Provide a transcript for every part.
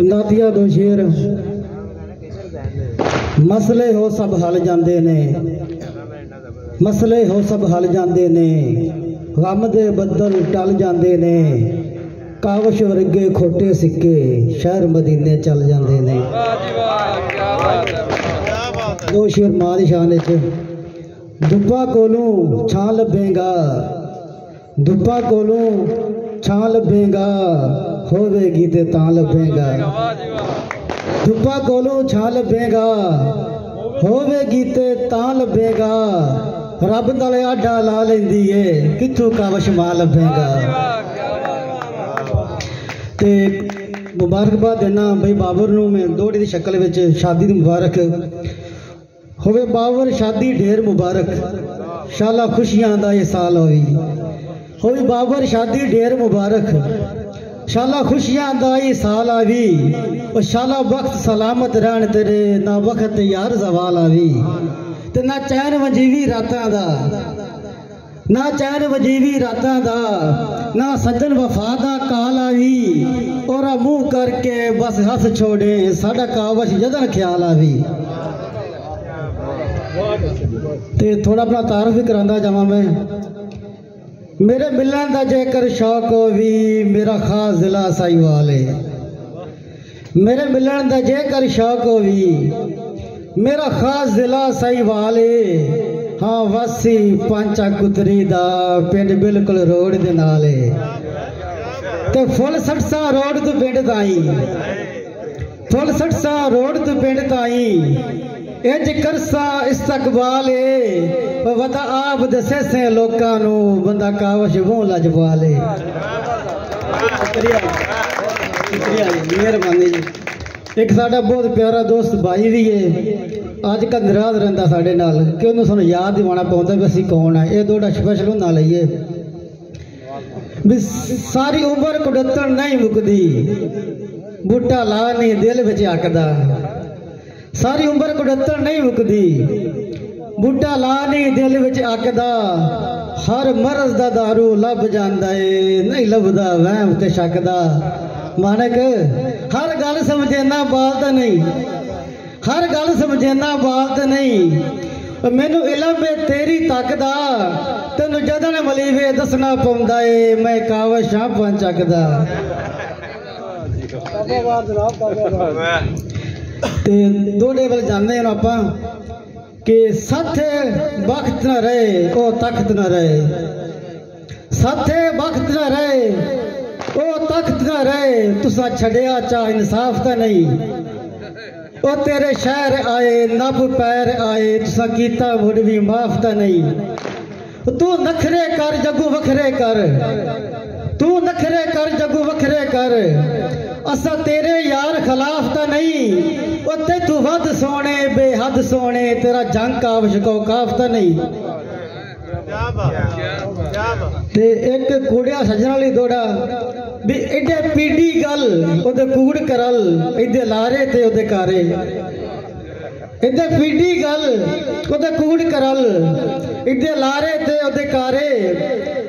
नातिया दो शेर मसले हो सब हल जांदे ने, मसले हो सब हल जांदे ने, गम दे बदल टल जांदे ने, कावश वर्गे खोटे सिक्के शहर मदीने चल जांदे ने। दो शेर मां दी शान च। दुब्बा कोलों छां लभेगा, दुब्बा कोलों छां लभेगा, होवेगी ते तां लभेगा। दुब्बा कोलों छां लभेगा, होवेगी ते तां लभेगा, रब नाल आडा ला लेंदी है, कित्थों कावश मां लभेगा। ते मुबारकबाद देना भाई बाबर नूं मैं दोहड़ी दी शक्ल विच शादी दी मुबारक होवे। बाबर शादी ढेर मुबारक, शाला खुशियां दा ये साल होई। बाबर शादी ढेर मुबारक, शाला खुशियां दा ये साल आवी। और शाला वक्त सलामत रहन तेरे, ना वक्त यार जवाल आवी। ते ना चैन वजीवी रातां दा, ना चैन वजीवी रातां दा, ना सज्जन वफा दा काल आवी। और मुंह करके बस हथ छोड़े, साडा कावश जदन ख्याल आवी। ते थोड़ा अपना तारुफ भी करांदा जावां मैं। मेरे मिलन दा जेकर शौक होवी, मेरा खास जिला साहिवाल है। मेरे मिलन दा जेकर शौक होवी, मेरा खास जिला साहिवाल है। हाँ वासी पांचा कुतरी दा पिंड बिल्कुल रोड दे नाल है। ते फुल सटसा रोड तो पिंड ताई, फुल सटसा रोड तो पिंड ताई, इंज करसा इस्तकबाल है। वता आप दसे से लोकां नू, बंदा कावश वो लजवाल है। मेहरबानी जी। एक साडा बहुत प्यारा दोस्त भाई भी है, अज कंदराज रहिंदा साडे नाल, कि उन्होंने सानू याद दिवाना पौंदा भी असीं कौन है। ये दोड़ा स्पैशल ना लईए भी सारी उम्र कुड़तन नहीं मुकदी, बूटा ला नहीं दिल विच आकदा। सारी उम्र कुड़तन नहीं मुकदी, बूटा ला नहीं दिल विच आकदा। हर मरज दा दारू लभ जांदा है, नहीं लभदा वहम ते शक दा। मानक हर गल समझेना बात नहीं, हर गल समझेना बात नहीं। मैनू इलम है तेरी तक दा, तेनू जदन मलीवे दसना पौंदा है, मैं कावश हां पंचक दा। ते दोड़े वाल जाने हैं आपां कि साथे वक्त न रहे ओ तख्त न रहे, साथे वक्त न रहे ओ तख्त न रहे। तुसा छड़िया चाह इंसाफ तो नहीं, ओ तेरे शहर आए नब पैर आए, तुसा कीता मुड़ भी माफ तो नहीं। तू नखरे कर जगू वखरे कर, तू नखरे कर जगू वखरे कर, असा तेरे यार खिलाफ तो नहीं। ओ तेतू वध सोने बेहद सोने, तेरा जंग कावश को काफ तो नहीं। ते एक कूड़िया सजना ली दौड़ा भी एडे पीडी गल ओदे कूड़ करल, इदे लारे ते ओदे कारे। इदे पीडी गल ओदे कूड़ करल, इदे लारे ते ओदे कारे।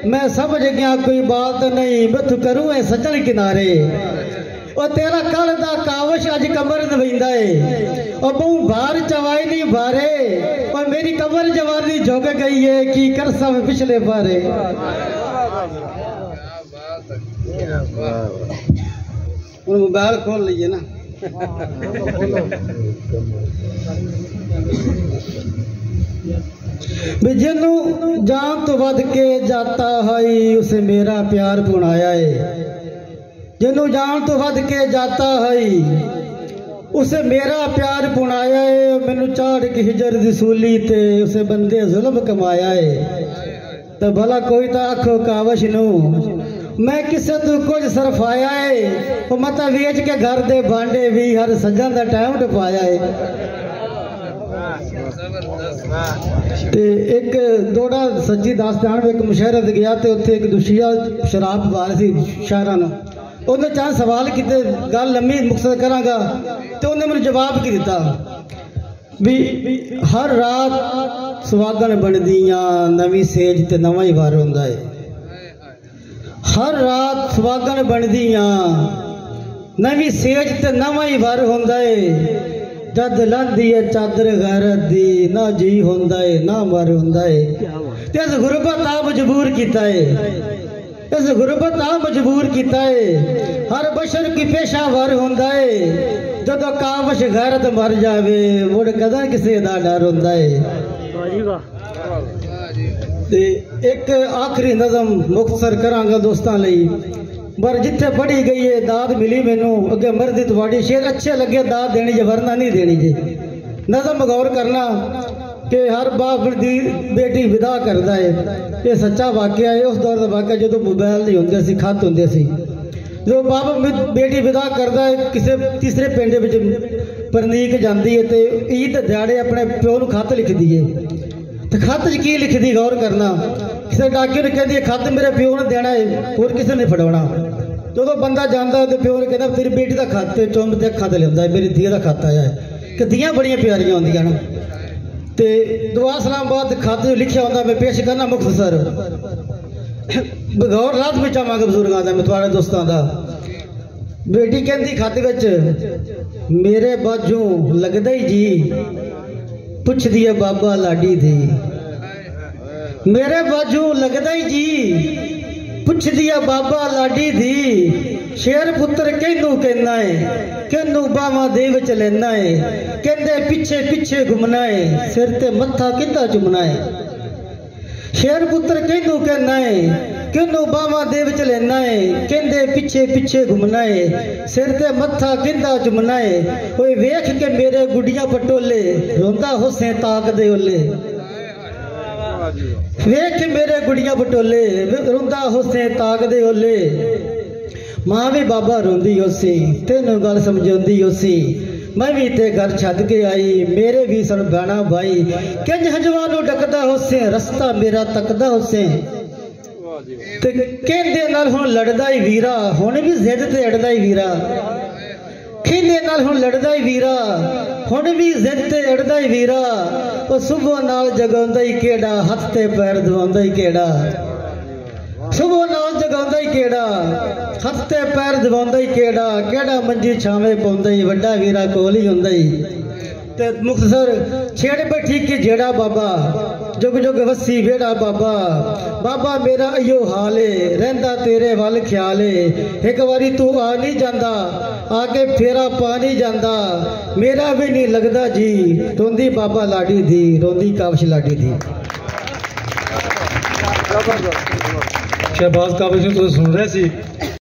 मैं समझ गया कोई बात नहीं, बथ करूं ए सजन किनारे। ओ तेरा कल दा कावश अज कमर नवेंदा है, ओ बहु भार चवाई नहीं भारे। और मेरी कमर जवानी झुक गई है, की कर सब पिछले बारे। मोबाइल खोल लीजिए ना। जिन्नू जान तो वध के जाता है, उसे मेरा प्यार पुनाया है। जिन्नू जान तो वध के जाता है, उसे मेरा प्यार पुनाया है। मैनू चाड़ के हिजर दी सूली ते, उसे बंदे जुल्म कमाया है। तो भला कोई तो आखो कावश नू, मैं किसे तू कुछ सरफाया है। वो मता वेच के घर दे भांडे भी हर सजन दा टाइम टपाया है। ते एक दोड़ा सच्ची दास्तान में एक मुशहरत गया, तो उत्थे एक दुशिया शराब बार सी शहरां नूं। उन्हें चार सवाल किते, गल लम्मी मुख्तसर करांगा, तो उन्हें मैनूं जवाब की दिता भी हर रात सुहागन बनदियां, नवी सेज ते नवां ही वार हुंदा है। हर रात सुहागन बनदियां, नवी सेज ते नवा ही वर होंदा है जद लांदी है चादर गैरत दी ना जी होंदा है ना मर होंदा है इस गुरबत आ मजबूर किता है इस गुरबत आ मजबूर किता है हर बशर की पेशा वर होंदा है जदों कावश गैरत मर जावे मुड़ कदा किसे दा डर होंदा है ते एक आखिरी नज़म मुख्तसर करांगा दोस्तां लई पर जिथे पढ़ी गई है दाद मिली मैनू अगे मर्जी थोड़ी शेर अच्छे लगे दाद देनी जे वरना नहीं देनी जे नज़म गौर करना कि हर बाप दी बेटी विदा करता है ये सच्चा वाकया है उस दौर का वाकया जो मोबाइल नहीं होंगे सी खत होंगे सी जो बाप बेटी विदा करता है किसी तीसरे पिंड परनीक जाती है तो ईद दिहाड़े अपने प्यो को खत लिखती है तो खत च की लिखती गौर करना किसी डाके ने कहती है खत मेरे प्यो ने देना है और किसी ने फड़ाना जो बंदा जाता है तो प्यो ने कहता तेरी बेटी का खत चुंब ते खत लिया मेरी धी का खत आया है कि धियाँ बड़िया प्यारियां होंदियां ना ते दुआ सलाम बाद खत जो लिखा होंगे मैं पेश करना मुख्तसर गौर रात में चाहवागा बजुर्गों का मैं थोड़े दोस्तों का बेटी कहती खत विच मेरे बाजू लगदा ही जी पुछदी है बाबा लाडी थी मेरे बाजू लगदा ही जी पुछदी है बाबा लाडी थी शेर पुत्र कहनू कहना है कहनू बावा दे विच लेना है कहंदे पिछे पिछे घूमना है सिर ते मत्था किदा चुमना है शेर पुत्र कहनू कहना है कहनू बावा दे विच लेना है कहंदे पिछे पिछे घूमना है सिर ते मत्था किदा चुमना है ओए वेख के मेरे गुडिया पटोले रोंदा होसे ताक दे ओले वेख के मेरे गुडिया पटोले रोंदा होसे ताक दे ओले मां भी बाबा रोंदी होसी तेनू गल समझाउंदी होसी मैं भी ते घर छद के आई मेरे भी सन गाना भाई किंज हजवानू डकदा होसे रस्ता मेरा तकदा होसे ते कहंदे नाल हुण लड़दा ही वीरा हुण भी जिद ते अड़दा ही वीरा कहंदे नाल हुण लड़दा ही वीरा हुण भी जिद ते अड़दा ही वीरा ओ सुबह नाल जगाउंदा ही केड़ा हथ ते पैर दवाउंदा ही केड़ा सुबह नाल जगाउंदा ही केड़ा हथ ते पैर दबाउंदा ही केड़ा केड़ा मंजी छावे पाउंदा ही वड्डा वीरा कोल ही हुंदा ही ते मुख्तसर छेड़ बैठी कि जेड़ा बाबा जुग जुग वसी वेड़ा बाबा बाबा मेरा इयो हाल है रहिंदा तेरे वल ख्याल है एक बारी तू आ नहीं जांदा आके फेरा पा नहीं जांदा मेरा भी नहीं लगदा जी रोंदी बाबा लाडी दी रोंदी कावश लाडी दी शहबाज काबिल जी तुसीं सुन रहे सी